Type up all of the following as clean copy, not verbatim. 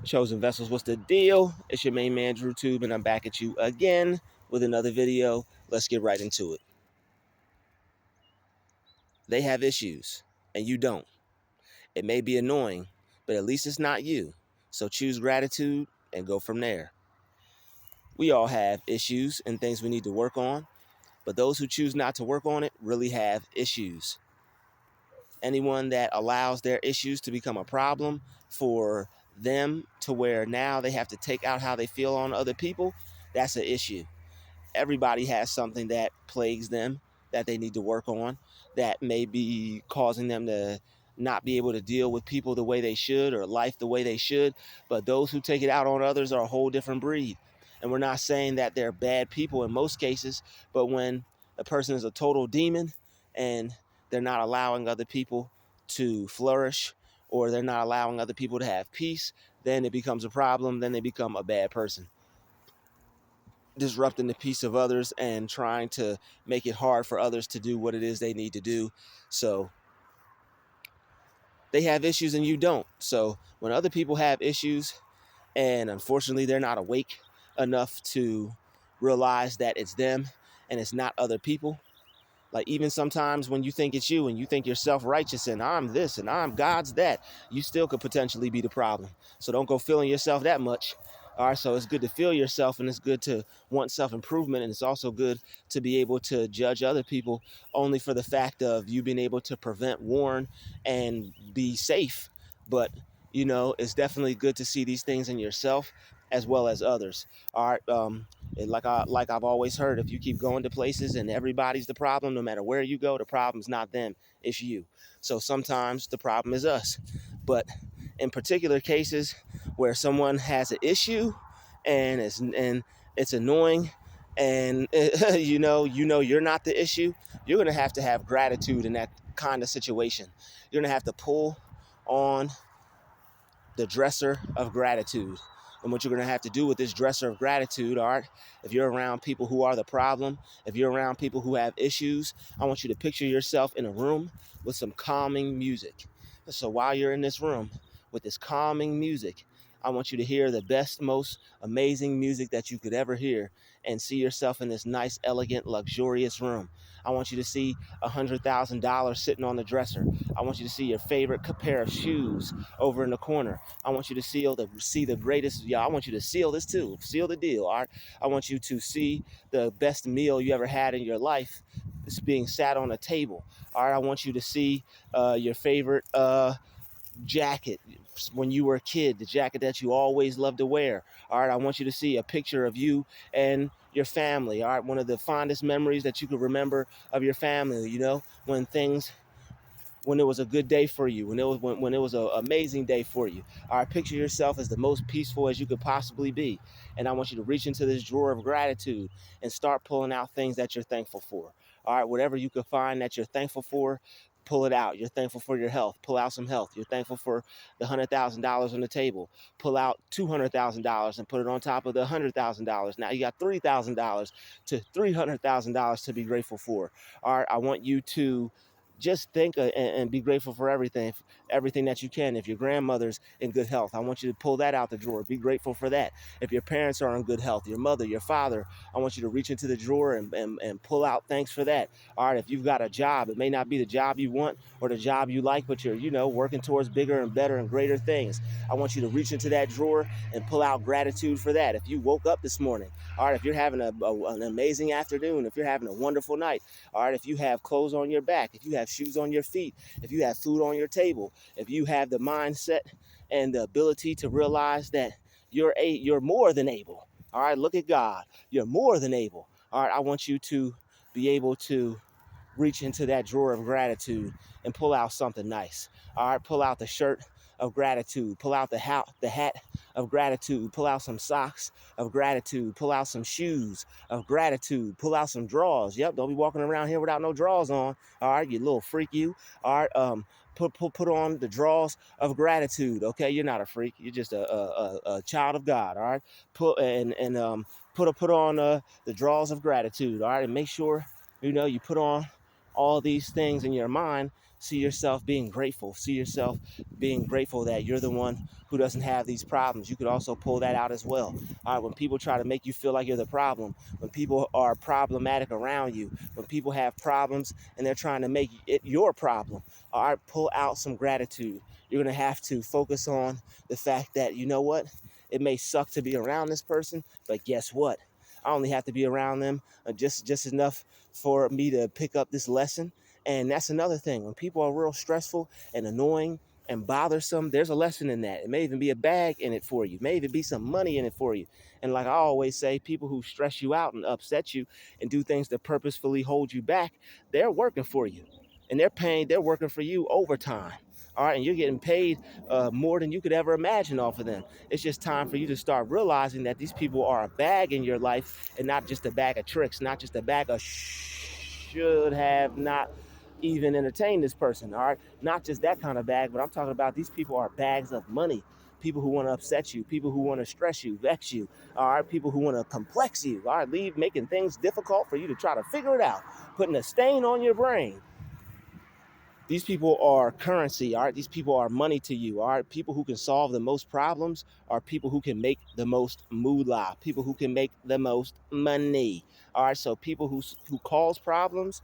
Chosen Vessels, what's the deal? It's your main man, Druuill, and I'm back at you again with another video. Let's get right into it. They have issues, and you don't. It may be annoying, but at least it's not you. So choose gratitude and go from there. We all have issues and things we need to work on, but those who choose not to work on it really have issues. Anyone that allows their issues to become a problem for them to where now they have to take out how they feel on other people, that's an issue. Everybody has something that plagues them that they need to work on, that may be causing them to not be able to deal with people the way they should or life the way they should. But those who take it out on others are a whole different breed. And we're not saying that they're bad people in most cases, but when a person is a total demon and they're not allowing other people to flourish, or they're not allowing other people to have peace, then it becomes a problem. Then they become a bad person, disrupting the peace of others and trying to make it hard for others to do what it is they need to do. So they have issues and you don't. So when other people have issues and unfortunately they're not awake enough to realize that it's them and it's not other people, like even sometimes when you think it's you and you think you're self-righteous and I'm this and I'm God's that, you still could potentially be the problem. So don't go feeling yourself that much. All right, so it's good to feel yourself and it's good to want self-improvement, and it's also good to be able to judge other people only for the fact of you being able to prevent, warn, and be safe. But, it's definitely good to see these things in yourself as well as others. All right, like I've always heard, if you keep going to places and everybody's the problem, no matter where you go, the problem's not them, it's you. So sometimes the problem is us. But in particular cases where someone has an issue and it's annoying, and you're not the issue, you're gonna have to have gratitude in that kind of situation. You're gonna have to pull on the dresser of gratitude. And what you're going to have to do with this dresser of gratitude, all right, if you're around people who are the problem, if you're around people who have issues, I want you to picture yourself in a room with some calming music. So while you're in this room with this calming music, I want you to hear the best, most amazing music that you could ever hear and see yourself in this nice, elegant, luxurious room. I want you to see $100,000 sitting on the dresser. I want you to see your favorite pair of shoes over in the corner. I want you to see the greatest. Yeah, I want you to seal this too. Seal the deal. All right. I want you to see the best meal you ever had in your life. It's being sat on a table. All right. I want you to see your favorite jacket when you were a kid, the jacket that you always loved to wear. All right. I want you to see a picture of you and your family. All right. One of the fondest memories that you could remember of your family. When it was a good day for you, when it was an amazing day for you. All right, picture yourself as the most peaceful as you could possibly be. And I want you to reach into this drawer of gratitude and start pulling out things that you're thankful for. All right, whatever you can find that you're thankful for, pull it out. You're thankful for your health. Pull out some health. You're thankful for the $100,000 on the table. Pull out $200,000 and put it on top of the $100,000. Now you got $3,000 to $300,000 to be grateful for. All right, I want you to just think and be grateful for everything that you can. If your grandmother's in good health, I want you to pull that out the drawer. Be grateful for that. If your parents are in good health, your mother, your father, I want you to reach into the drawer and pull out thanks for that. All right, if you've got a job, it may not be the job you want or the job you like, but you're, working towards bigger and better and greater things. I want you to reach into that drawer and pull out gratitude for that. If you woke up this morning, all right, if you're having an amazing afternoon, if you're having a wonderful night, all right, if you have clothes on your back, if you have shoes on your feet, if you have food on your table, if you have the mindset and the ability to realize that you're more than able. All right, look at God. You're more than able. All right, I want you to be able to reach into that drawer of gratitude and pull out something nice. All right, pull out the shirt of gratitude. Pull out the hat of gratitude. Pull out some socks of gratitude. Pull out some shoes of gratitude. Pull out some drawers. Yep, don't be walking around here without no drawers on. All right, you little freak, you. All right, put on the drawers of gratitude. Okay, you're not a freak. You're just a child of God. All right, put on the drawers of gratitude. All right, and make sure you put on all these things in your mind See yourself being grateful. See yourself being grateful that you're the one who doesn't have these problems. You could also pull that out as well. All right, when people try to make you feel like you're the problem, when people are problematic around you, when people have problems and they're trying to make it your problem, all right, pull out some gratitude. You're going to have to focus on the fact that, you know what? It may suck to be around this person, but guess what? I only have to be around them just enough for me to pick up this lesson. And that's another thing. When people are real stressful and annoying and bothersome, there's a lesson in that. It may even be a bag in it for you. It may even be some money in it for you. And like I always say, people who stress you out and upset you and do things that purposefully hold you back, they're working for you. And they're working for you overtime. All right, and you're getting paid more than you could ever imagine off of them. It's just time for you to start realizing that these people are a bag in your life and not just a bag of tricks, not just a bag of should have not even entertained this person. All right, not just that kind of bag, but I'm talking about these people are bags of money. People who want to upset you, people who want to stress you, vex you, all right, people who want to complex you, all right, leave making things difficult for you to try to figure it out, putting a stain on your brain. These people are currency, all right? These people are money to you, all right? People who can solve the most problems are people who can make the most moolah, people who can make the most money, all right? So people who cause problems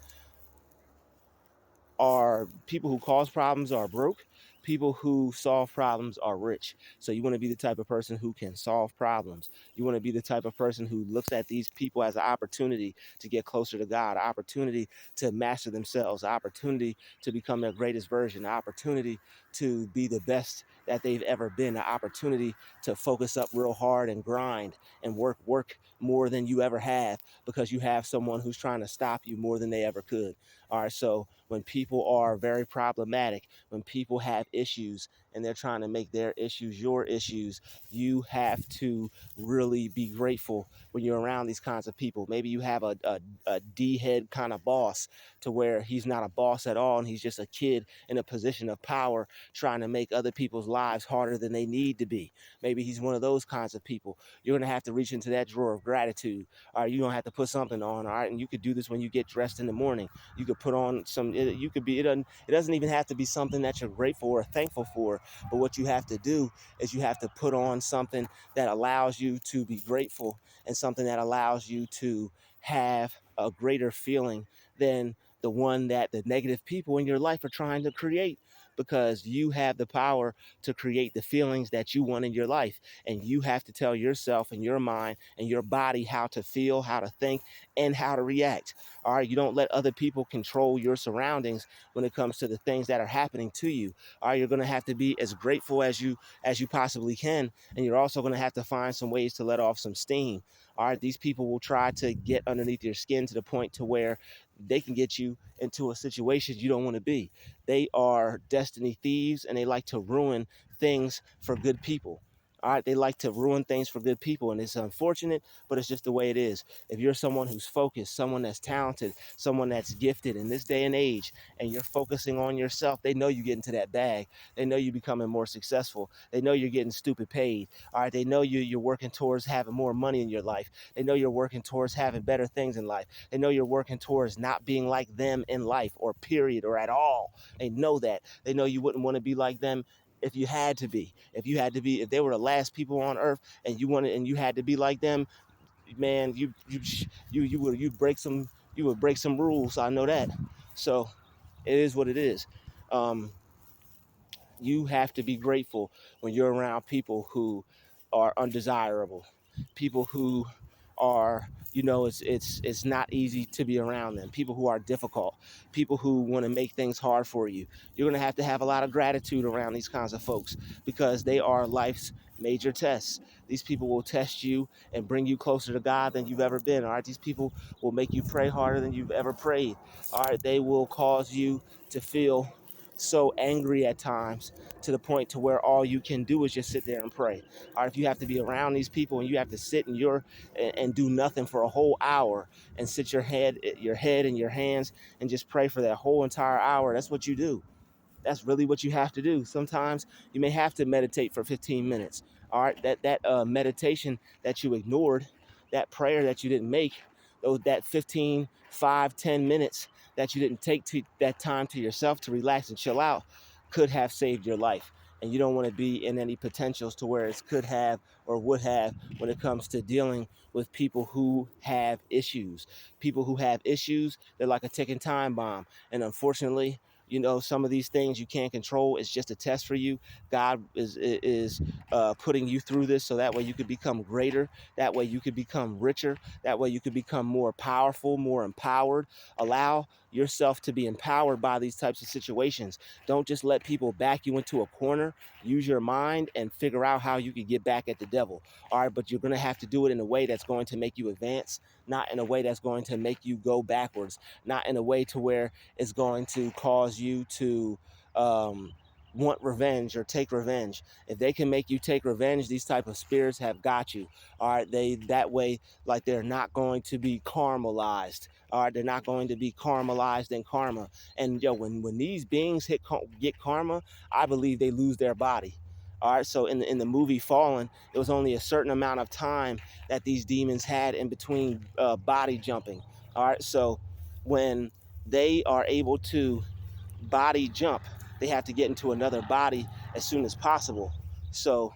are people who cause problems are broke. People who solve problems are rich. So you want to be the type of person who can solve problems. You want to be the type of person who looks at these people as an opportunity to get closer to God, an opportunity to master themselves, an opportunity to become their greatest version, an opportunity to be the best that they've ever been, an opportunity to focus up real hard and grind and work more than you ever have because you have someone who's trying to stop you more than they ever could. All right, so when people are very problematic, when people have issues and they're trying to make their issues your issues, you have to really be grateful when you're around these kinds of people. Maybe you have a D-head kind of boss to where he's not a boss at all and he's just a kid in a position of power trying to make other people's lives harder than they need to be. Maybe he's one of those kinds of people. You're going to have to reach into that drawer of gratitude. All right, you're going to have to put something on, all right? And you could do this when you get dressed in the morning. You could put on you could be, it doesn't even have to be something that you're grateful or thankful for, but what you have to do is you have to put on something that allows you to be grateful and something that allows you to have a greater feeling than the one that the negative people in your life are trying to create, because you have the power to create the feelings that you want in your life, and you have to tell yourself and your mind and your body how to feel, how to think, and how to react. All right, you don't let other people control your surroundings when it comes to the things that are happening to you. All right, you're going to have to be as grateful as you possibly can, and you're also going to have to find some ways to let off some steam. All right, these people will try to get underneath your skin to the point to where they can get you into a situation you don't want to be. They are destiny thieves and they like to ruin things for good people. All right, they like to ruin things for good people, and it's unfortunate, but it's just the way it is. If you're someone who's focused, someone that's talented, someone that's gifted in this day and age, and you're focusing on yourself, they know you get into that bag. They know you're becoming more successful. They know you're getting stupid paid. All right, they know you're working towards having more money in your life. They know you're working towards having better things in life. They know you're working towards not being like them in life, or period, or at all. They know that. They know you wouldn't want to be like them if you had to be. If they were the last people on earth and you had to be like them, man, you would break some rules. I know that. So it is what it is. Um, you have to be grateful when you're around people who are undesirable, people who are, it's not easy to be around them, people who are difficult, people who want to make things hard for you. You're going to have a lot of gratitude around these kinds of folks, because they are life's major tests. These people will test you and bring you closer to God than you've ever been. All right, these people will make you pray harder than you've ever prayed. All right, they will cause you to feel so angry at times, to the point to where all you can do is just sit there and pray. Or if you have to be around these people and you have to sit and do nothing for a whole hour and sit your head in your hands and just pray for that whole entire hour, that's what you do. That's really what you have to do. Sometimes you may have to meditate for 15 minutes. All right, that meditation that you ignored, that prayer that you didn't make, that 15, 5, 10 minutes that you didn't take that time to yourself to relax and chill out could have saved your life. And you don't want to be in any potentials to where it could have or would have when it comes to dealing with people who have issues. People who have issues, they're like a ticking time bomb. And unfortunately, some of these things you can't control. It's just a test for you. God is putting you through this so that way you could become greater. That way you could become richer. That way you could become more powerful, more empowered. Allow yourself to be empowered by these types of situations. Don't just let people back you into a corner. Use your mind and figure out how you can get back at the devil. All right, but you're going to have to do it in a way that's going to make you advance, not in a way that's going to make you go backwards, not in a way to where it's going to cause you to want revenge or take revenge. If they can make you take revenge, these type of spirits have got you. All right, that way, like, they're not going to be caramelized. All right, they're not going to be caramelized in karma. And when these beings get karma, I believe they lose their body. All right, so in the movie Fallen, it was only a certain amount of time that these demons had in between body jumping. All right, so when they are able to body jump, they have to get into another body as soon as possible. So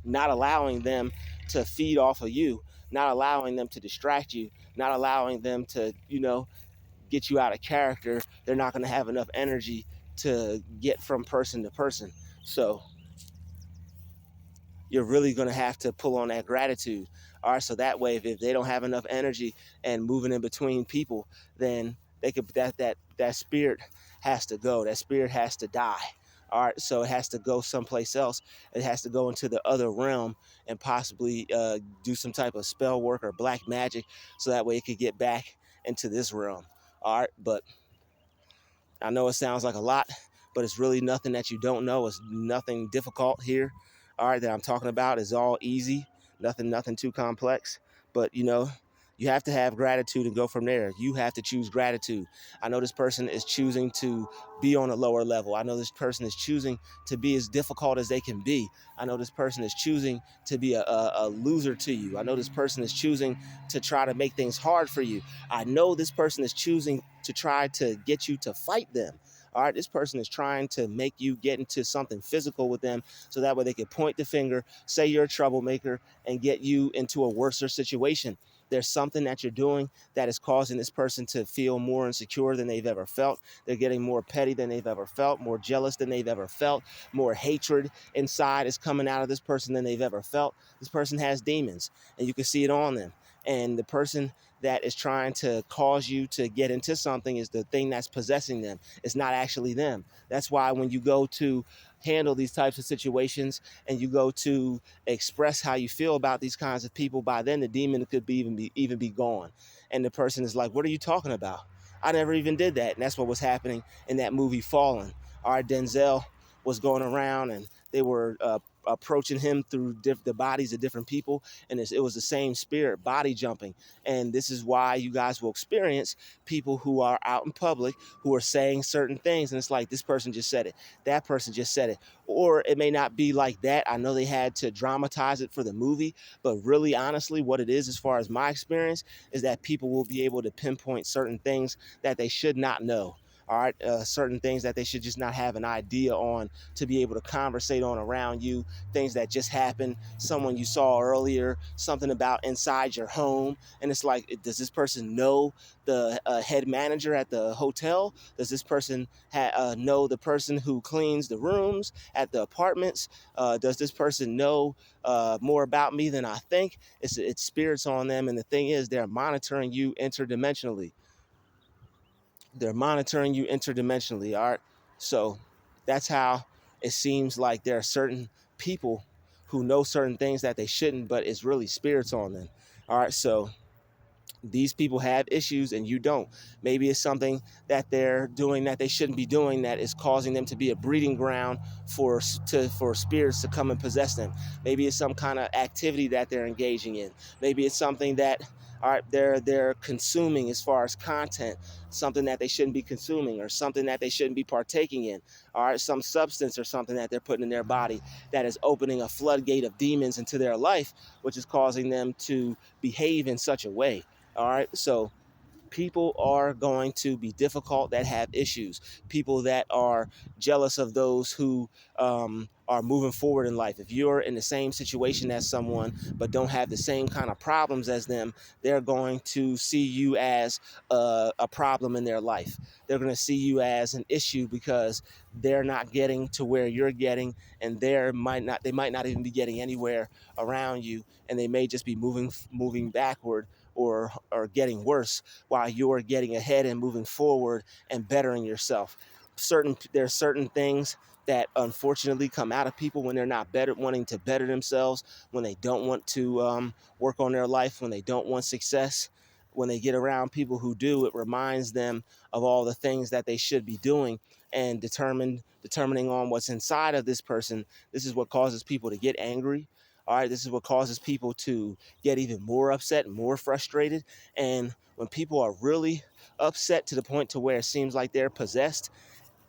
not allowing them to feed off of you, not allowing them to distract you, not allowing them to, get you out of character, they're not going to have enough energy to get from person to person. So you're really going to have to pull on that gratitude. All right, so that way, if they don't have enough energy and moving in between people, then they could that spirit has to go. That spirit has to die. All right, so it has to go someplace else. It has to go into the other realm and possibly do some type of spell work or black magic, so that way it could get back into this realm. All right, but I know it sounds like a lot, but it's really nothing that you don't know. It's nothing difficult here. All right, that I'm talking about is all easy. Nothing too complex. But you have to have gratitude and go from there. You have to choose gratitude. I know this person is choosing to be on a lower level. I know this person is choosing to be as difficult as they can be. I know this person is choosing to be a loser to you. I know this person is choosing to try to make things hard for you. I know this person is choosing to try to get you to fight them. All right, this person is trying to make you get into something physical with them so that way they can point the finger, say you're a troublemaker, and get you into a worse situation. There's something that you're doing that is causing this person to feel more insecure than they've ever felt. They're getting more petty than they've ever felt, more jealous than they've ever felt, more hatred inside is coming out of this person than they've ever felt. This person has demons, and you can see it on them. And the person that is trying to cause you to get into something is the thing that's possessing them. It's not actually them. That's why when you go to handle these types of situations and you go to express how you feel about these kinds of people, by then the demon could even be gone. And the person is like, what are you talking about? I never even did that. And that's what was happening in that movie Fallen. Our Denzel was going around and they were approaching him through the bodies of different people, and it was the same spirit body jumping. And this is why you guys will experience people who are out in public who are saying certain things, and it's like, this person just said it, that person just said it. Or it may not be like that. I know they had to dramatize it for the movie, but really honestly what it is, as far as my experience, is that people will be able to pinpoint certain things that they should not know. All right, certain things that they should just not have an idea on, to be able to conversate on around you, things that just happened, someone you saw earlier, something about inside your home. And it's like, does this person know the head manager at the hotel? Does this person know the person who cleans the rooms at the apartments? Does this person know more about me than I think? It's spirits on them, and the thing is, they're monitoring you interdimensionally. They're monitoring you interdimensionally. All right, so that's how it seems like there are certain people who know certain things that they shouldn't, but it's really spirits on them. All right, so these people have issues and you don't. Maybe it's something that they're doing that they shouldn't be doing that is causing them to be a breeding ground for spirits to come and possess them. Maybe it's some kind of activity that they're engaging in. Maybe it's something that, all right, they're consuming as far as content, something that they shouldn't be consuming, or something that they shouldn't be partaking in. All right, some substance or something that they're putting in their body that is opening a floodgate of demons into their life, which is causing them to behave in such a way. All right, so People are going to be difficult that have issues. People that are jealous of those who are moving forward in life. If you're in the same situation as someone but don't have the same kind of problems as them, they're going to see you as a problem in their life. They're going to see you as an issue because they're not getting to where you're getting, and they might not even be getting anywhere around you, and they may just be moving backward or getting worse while you're getting ahead and moving forward and bettering yourself. There's certain things that unfortunately come out of people when they're not wanting to better themselves, when they don't want to work on their life, when they don't want success. When they get around people who do, it reminds them of all the things that they should be doing, and determining on what's inside of this person. This is what causes people to get angry. All right, this is what causes people to get even more upset and more frustrated. And when people are really upset to the point to where it seems like they're possessed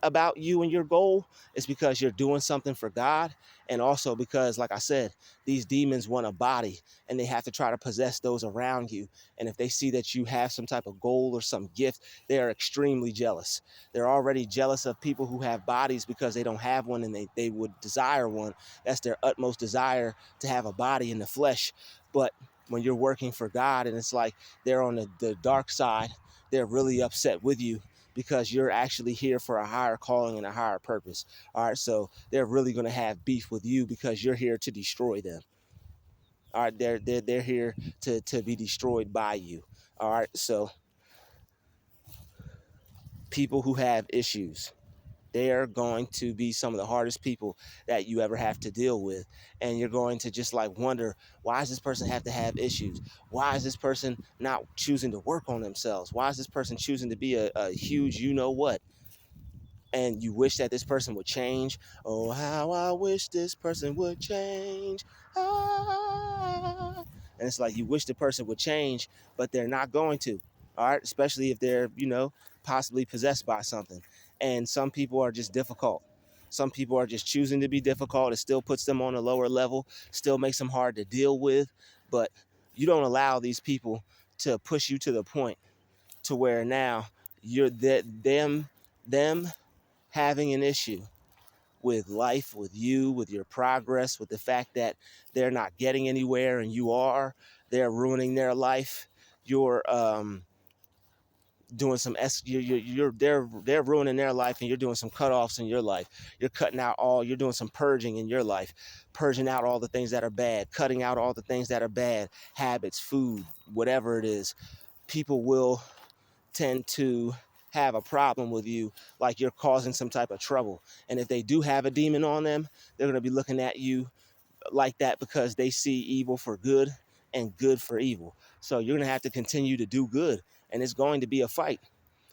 about you and your goal, is because you're doing something for God. And also because, like I said, these demons want a body, and they have to try to possess those around you. And if they see that you have some type of goal or some gift, they are extremely jealous. They're already jealous of people who have bodies because they don't have one, and they would desire one. That's their utmost desire, to have a body in the flesh. But when you're working for God and it's like they're on the dark side, they're really upset with you because you're actually here for a higher calling and a higher purpose. All right, so they're really going to have beef with you because you're here to destroy them. All right, they're here to be destroyed by you. All right, so people who have issues, they're going to be some of the hardest people that you ever have to deal with. And you're going to just like wonder, why does this person have to have issues? Why is this person not choosing to work on themselves? Why is this person choosing to be a huge you know what? And you wish that this person would change. Oh, how I wish this person would change. Ah. And it's like you wish the person would change, but they're not going to. All right, especially if they're, possibly possessed by something. And some people are just difficult. Some people are just choosing to be difficult. It still puts them on a lower level, still makes them hard to deal with. But you don't allow these people to push you to the point to where now you're them having an issue with life, with you, with your progress, with the fact that they're not getting anywhere and you are. They're ruining their life. You're doing some they're ruining their life, and you're doing some cutoffs in your life. You're doing some purging in your life, purging out all the things that are bad, cutting out all the things that are bad, habits, food, whatever it is. People will tend to have a problem with you, like you're causing some type of trouble. And if they do have a demon on them, they're going to be looking at you like that because they see evil for good and good for evil. So you're going to have to continue to do good, and it's going to be a fight.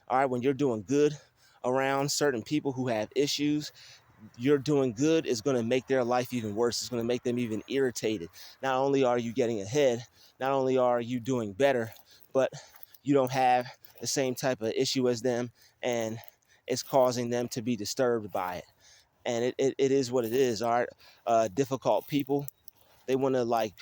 All right, when you're doing good around certain people who have issues, you're doing good is going to make their life even worse. It's going to make them even irritated. Not only are you getting ahead, not only are you doing better, but you don't have the same type of issue as them, and it's causing them to be disturbed by it. And it is what it is. All right, difficult people, they want to like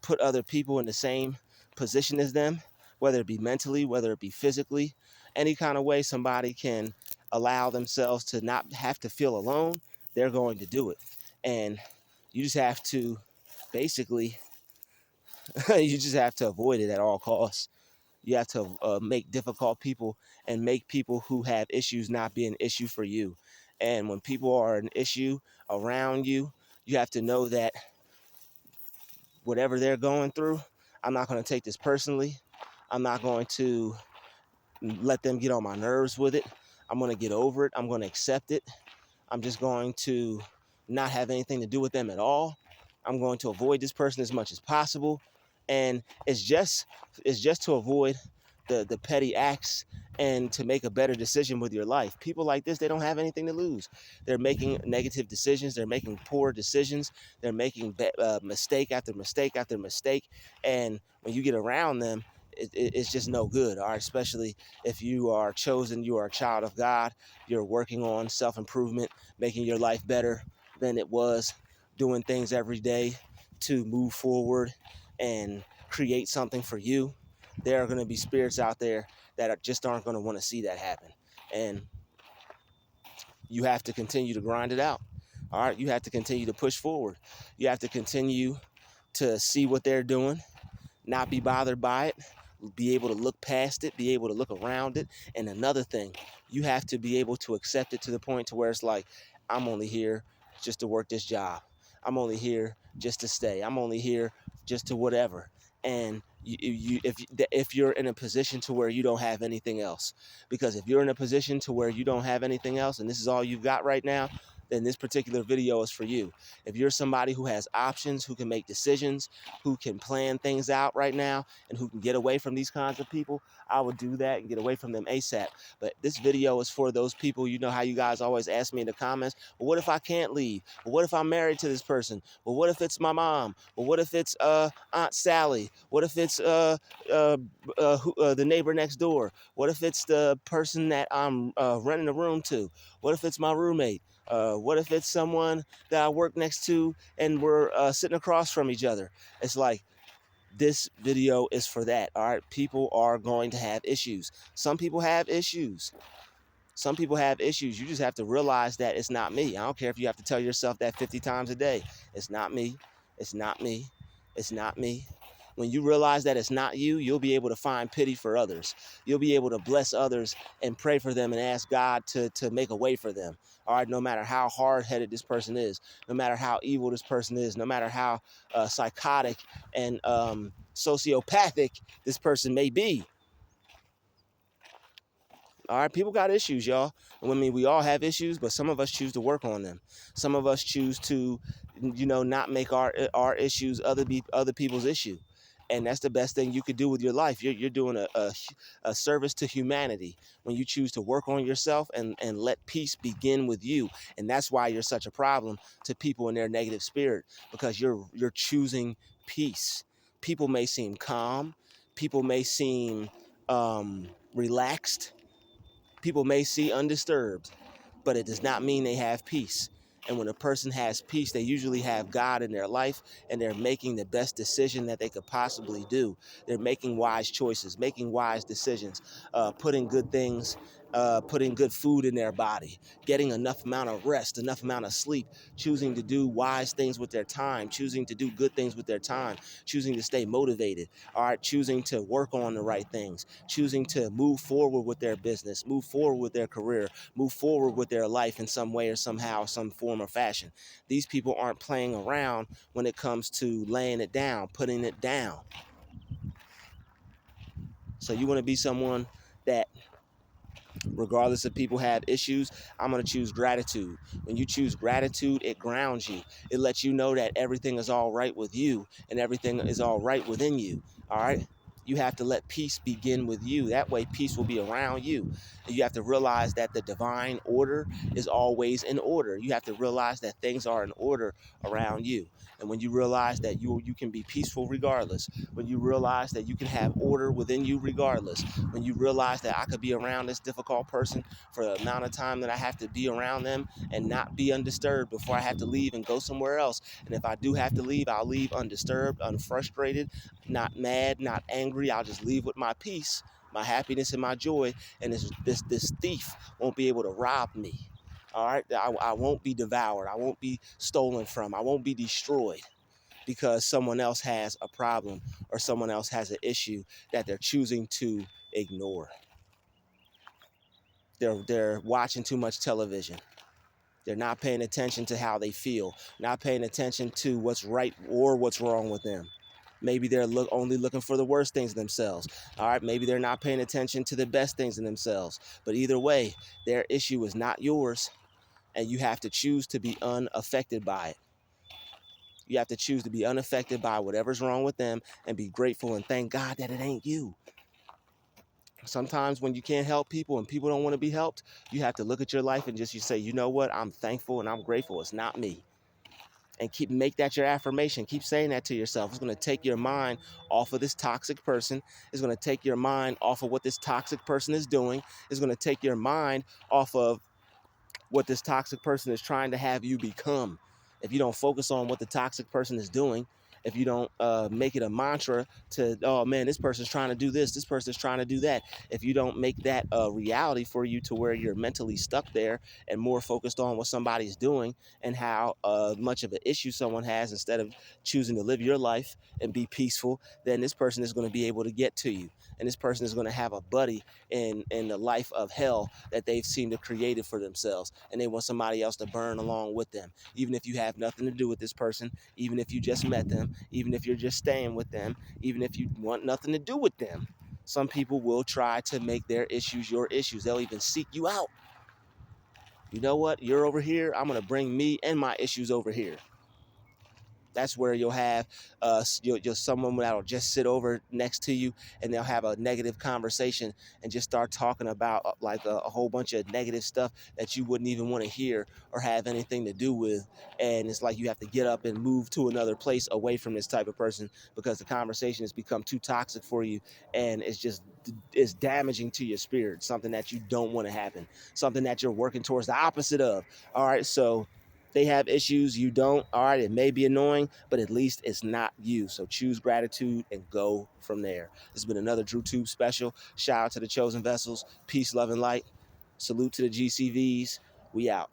put other people in the same position as them, whether it be mentally, whether it be physically, any kind of way somebody can allow themselves to not have to feel alone, they're going to do it. And you just have to basically, you just have to avoid it at all costs. You have to make difficult people and make people who have issues not be an issue for you. And when people are an issue around you, you have to know that whatever they're going through, I'm not going to take this personally. I'm not going to let them get on my nerves with it. I'm going to get over it. I'm going to accept it. I'm just going to not have anything to do with them at all. I'm going to avoid this person as much as possible. And it's just to avoid the petty acts and to make a better decision with your life. People like this, they don't have anything to lose. They're making negative decisions. They're making poor decisions. They're making mistake after mistake after mistake. And when you get around them, it's just no good. All right, especially if you are chosen, you are a child of God, you're working on self-improvement, making your life better than it was, doing things every day to move forward and create something for you. There are going to be spirits out there that just aren't going to want to see that happen. And you have to continue to grind it out. All right, you have to continue to push forward. You have to continue to see what they're doing, not be bothered by it, be able to look past it, be able to look around it. And another thing, you have to be able to accept it to the point to where it's like, I'm only here just to work this job. I'm only here just to stay. I'm only here just to whatever. And if you're in a position to where you don't have anything else, because if you're in a position to where you don't have anything else and this is all you've got right now, then this particular video is for you. If you're somebody who has options, who can make decisions, who can plan things out right now, and who can get away from these kinds of people, I would do that and get away from them ASAP. But this video is for those people. You know how you guys always ask me in the comments, well, what if I can't leave? Well, what if I'm married to this person? Well, what if it's my mom? Well, what if it's Aunt Sally? What if it's the neighbor next door? What if it's the person that I'm renting a room to? What if it's my roommate? What if it's someone that I work next to and we're sitting across from each other? It's like, this video is for that. All right, people are going to have issues. Some people have issues. Some people have issues. You just have to realize that it's not me. I don't care if you have to tell yourself that 50 times a day. It's not me. It's not me. It's not me. When you realize that it's not you, you'll be able to find pity for others. You'll be able to bless others and pray for them and ask God to make a way for them. All right, no matter how hard-headed this person is, no matter how evil this person is, no matter how psychotic and sociopathic this person may be. All right, people got issues, y'all. I mean, we all have issues, but some of us choose to work on them. Some of us choose to, not make our issues other people's issue. And that's the best thing you could do with your life. You're doing a service to humanity when you choose to work on yourself and let peace begin with you. And that's why you're such a problem to people in their negative spirit, because you're choosing peace. People may seem calm. People may seem relaxed. People may see undisturbed, but it does not mean they have peace. And when a person has peace, they usually have God in their life, and they're making the best decision that they could possibly do. They're making wise choices, making wise decisions, putting good things, putting good food in their body, getting enough amount of rest, enough amount of sleep, choosing to do wise things with their time, choosing to do good things with their time, choosing to stay motivated, all right, choosing to work on the right things, choosing to move forward with their business, move forward with their career, move forward with their life in some way or somehow, some form or fashion. These people aren't playing around when it comes to laying it down, putting it down. So you want to be someone that, regardless if people have issues, I'm going to choose gratitude. When you choose gratitude, it grounds you. It lets you know that everything is all right with you and everything is all right within you. All right. You have to let peace begin with you. That way, peace will be around you. You have to realize that the divine order is always in order. You have to realize that things are in order around you. And when you realize that you can be peaceful regardless, when you realize that you can have order within you regardless, when you realize that I could be around this difficult person for the amount of time that I have to be around them and not be undisturbed before I have to leave and go somewhere else. And if I do have to leave, I'll leave undisturbed, unfrustrated, not mad, not angry. I'll just leave with my peace, my happiness, and my joy. And this thief won't be able to rob me. All right, I won't be devoured. I won't be stolen from. I won't be destroyed because someone else has a problem or someone else has an issue that they're choosing to ignore. They're watching too much television. They're not paying attention to how they feel, not paying attention to what's right or what's wrong with them. Maybe they're only looking for the worst things in themselves. All right, maybe they're not paying attention to the best things in themselves. But either way, their issue is not yours, and you have to choose to be unaffected by it. You have to choose to be unaffected by whatever's wrong with them and be grateful and thank God that it ain't you. Sometimes when you can't help people and people don't want to be helped, you have to look at your life and just you say, you know what, I'm thankful and I'm grateful. It's not me. And make that your affirmation. Keep saying that to yourself. It's going to take your mind off of this toxic person. It's going to take your mind off of what this toxic person is doing. It's going to take your mind off of what this toxic person is trying to have you become. If you don't focus on what the toxic person is doing, if you don't make it a mantra to, oh man, this person's trying to do this person's trying to do that, if you don't make that a reality for you to where you're mentally stuck there and more focused on what somebody's doing and how much of an issue someone has, instead of choosing to live your life and be peaceful, then this person is going to be able to get to you, and this person is going to have a buddy in the life of hell that they've seemed to create it for themselves, and they want somebody else to burn along with them, even if you have nothing to do with this person, even if you just met them, even if you're just staying with them, even if you want nothing to do with them. Some people will try to make their issues your issues. They'll even seek you out. You know what? You're over here. I'm going to bring me and my issues over here. That's where you'll have you'll someone that'll just sit over next to you, and they'll have a negative conversation and just start talking about like a whole bunch of negative stuff that you wouldn't even want to hear or have anything to do with. And it's like you have to get up and move to another place away from this type of person, because the conversation has become too toxic for you, and it's damaging to your spirit, something that you don't want to happen, something that you're working towards the opposite of. All right, so they have issues, you don't. All right, it may be annoying, but at least it's not you. So choose gratitude and go from there. This has been another Druuill special. Shout out to the chosen vessels. Peace, love, and light. Salute to the GCVs. We out.